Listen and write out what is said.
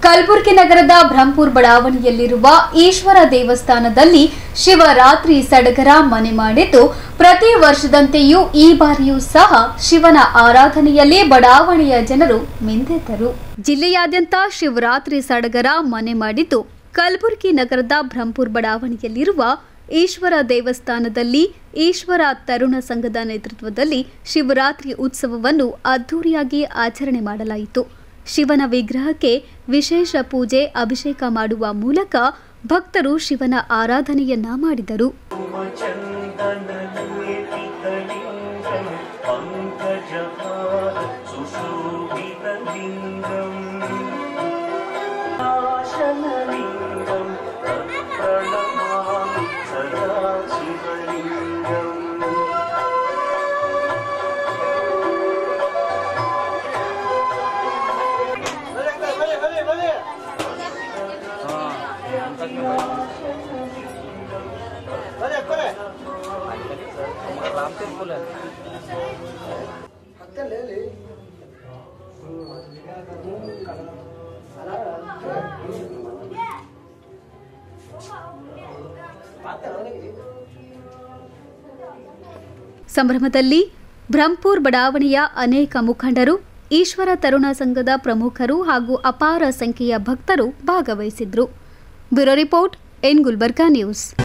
ಕಲಬುರಗಿ ನಗರದ ಬ್ರಹ್ಮಪುರ ಬಡಾವಣೆಯಲ್ಲಿರುವ ಈಶ್ವರ ದೇವಸ್ಥಾನದಲ್ಲಿ ಶಿವರಾತ್ರಿ ಸಡಗರ ಮನೆ ಮಾಡಿದ್ದು, ಪ್ರತಿ ವರ್ಷದಂತೆಯೂ ಈ ಬಾರಿಯೂ ಸಹ ಶಿವನ ಆರಾಧನೆಯಲ್ಲಿ ಬಡಾವಣೆಯ ಜನರು ಮಿಂದೆದ್ದರು. ಜಿಲ್ಲೆಯಾದ್ಯಂತ ಶಿವರಾತ್ರಿ ಸಡಗರ ಮನೆ ಮಾಡಿದ್ದು, ಕಲಬುರಗಿ ನಗರದ ಬ್ರಹ್ಮಪುರ ಬಡಾವಣೆಯಲ್ಲಿರುವ ಈಶ್ವರ ದೇವಸ್ಥಾನದಲ್ಲಿ ಈಶ್ವರ ತರುಣ ಸಂಘದ ನೇತೃತ್ವದಲ್ಲಿ ಶಿವರಾತ್ರಿ ಉತ್ಸವವನ್ನು ಅದ್ದೂರಿಯಾಗಿ ಆಚರಣೆ ಮಾಡಲಾಯಿತು. ಶಿವನ ವಿಗ್ರಹಕ್ಕೆ ವಿಶೇಷ ಪೂಜೆ, ಅಭಿಷೇಕ ಮಾಡುವ ಮೂಲಕ ಭಕ್ತರು ಶಿವನ ಆರಾಧನೆಯನ್ನ ಮಾಡಿದರು. ಸಂಭ್ರಮದಲ್ಲಿ ಬ್ರಹ್ಮಪುರ ಬಡಾವಣೆಯ ಅನೇಕ ಮುಖಂಡರು, ಈಶ್ವರ ತರುಣ ಸಂಘದ ಪ್ರಮುಖರು ಹಾಗೂ ಅಪಾರ ಸಂಖ್ಯೆಯ ಭಕ್ತರು ಭಾಗವಹಿಸಿದ್ರು. Bureau report, N Gulbarga news.